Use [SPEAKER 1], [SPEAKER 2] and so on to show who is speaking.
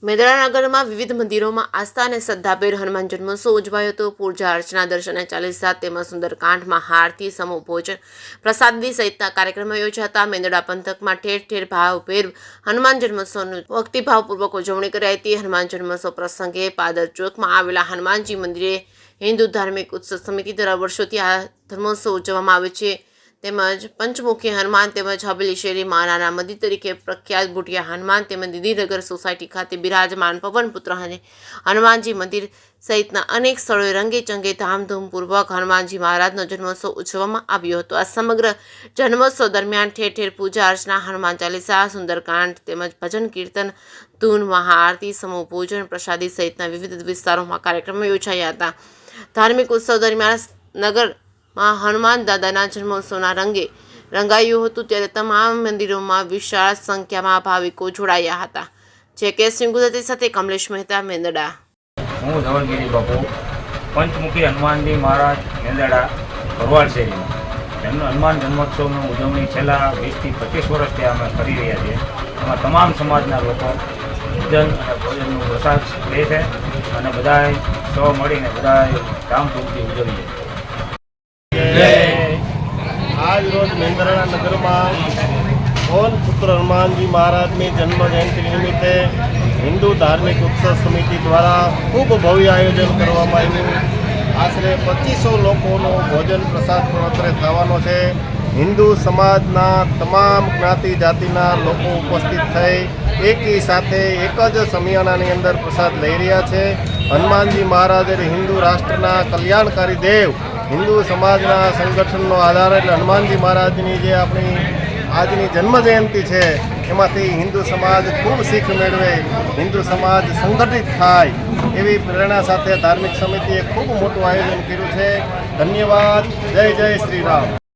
[SPEAKER 1] મેદડાનગરમાં વિવિધ મંદિરોમાં આસ્થા અને શ્રદ્ધાભેર હનુમાન જન્મોત્સવ ઉજવાયો હતો। પૂજા અર્ચના, દર્શન, ચાલીસા તેમજ સુંદરકાંડમાં આરતી, સમૂહ ભોજન, પ્રસાદી સહિતના કાર્યક્રમો યોજાયા હતા। મેંદડા પંથકમાં ઠેર ઠેર ભાવભેર હનુમાન જન્મોત્સવની ભક્તિભાવપૂર્વક ઉજવણી કરાઈ હતી। હનુમાન જન્મોત્સવ પ્રસંગે પાદર ચોકમાં આવેલા હનુમાનજી મંદિરે હિન્દુ ધાર્મિક ઉત્સવ સમિતિ દ્વારા વર્ષોથી આ ધર્મોત્સવ ઉજવવામાં આવે છે। તેમજ પંચમુખી હનુમાન તેમજ હવેલી શેરી માનાના મંદિર તરીકે પ્રખ્યાત બુટિયા હનુમાન તેમજ દીદીનગર સોસાયટી ખાતે બિરાજમાન પવનપુત્ર અને હનુમાનજી મંદિર સહિતના અનેક સ્થળોએ રંગે ચંગે ધામધૂમપૂર્વક હનુમાનજી મહારાજનો જન્મોત્સવ ઉજવવામાં આવ્યો હતો। આ સમગ્ર જન્મોત્સવ દરમિયાન ઠેર ઠેર પૂજા અર્ચના, હનુમાન ચાલીસા, સુંદરકાંડ તેમજ ભજન કીર્તન, ધૂન, મહાઆરતી, સમૂહ ભોજન, પ્રસાદી સહિતના વિવિધ વિસ્તારોમાં કાર્યક્રમો યોજાયા હતા। ધાર્મિક ઉત્સવ દરમિયાન નગરમાં હનુમાન દાદાના જન્મોત્સવના રંગે રંગાયું હતું, ત્યારે તમામ મંદિરોમાં વિશાળ સંખ્યામાં ભાવિકો જોડાયા હતા। જે ગુજરાતી સાથે કમલેશ મહેતા, મેંદડા।
[SPEAKER 2] હું ધવલગીરી બાપુ, પંચમુખી હનુમાનજી મહારાજ, મેંદડા, ભરવાડ શેરીમાં હનુમાન જન્મોત્સવની ઉજવણી છેલ્લા 20 થી 25 વર્ષથી અમે કરી રહ્યા છીએ। એમાં તમામ સમાજના લોકો ભજન અને ભોજનનું પ્રસાદ લે છે અને બધાએ સૌ મળીને બધાએ ધામધૂમથી ઉજવીએ છીએ।
[SPEAKER 3] આજ રોજ મેંદરડા નગરમાં પવનપુત્ર હનુમાનજી મહારાજની જન્મ જયંતિ નિમિત્તે હિન્દુ ધાર્મિક ઉત્સવ સમિતિ દ્વારા ખૂબ ભવ્ય આયોજન કરવામાં આવ્યું। આશરે 2500 લોકોનો ભોજન પ્રસાદ પ્રવત્રે થવાનો છે। હિન્દુ સમાજના તમામ જ્ઞાતિ જાતિના લોકો ઉપસ્થિત થઈ એકી સાથે એક જ સમિયાણાની અંદર પ્રસાદ લઈ રહ્યા છે। હનુમાનજી મહારાજ એટલે હિન્દુ રાષ્ટ્રના કલ્યાણકારી દેવ, હિન્દુ સમાજના સંગઠનનો આધાર એટલે હનુમાનજી મહારાજની જે આપણી આજની જન્મજયંતિ છે એમાંથી હિન્દુ સમાજ ખૂબ શીખ મેળવે, હિન્દુ સમાજ સંગઠિત થાય એવી પ્રેરણા સાથે ધાર્મિક સમિતિએ ખૂબ મોટું આયોજન કર્યું છે। ધન્યવાદ। જય જય શ્રી રામ।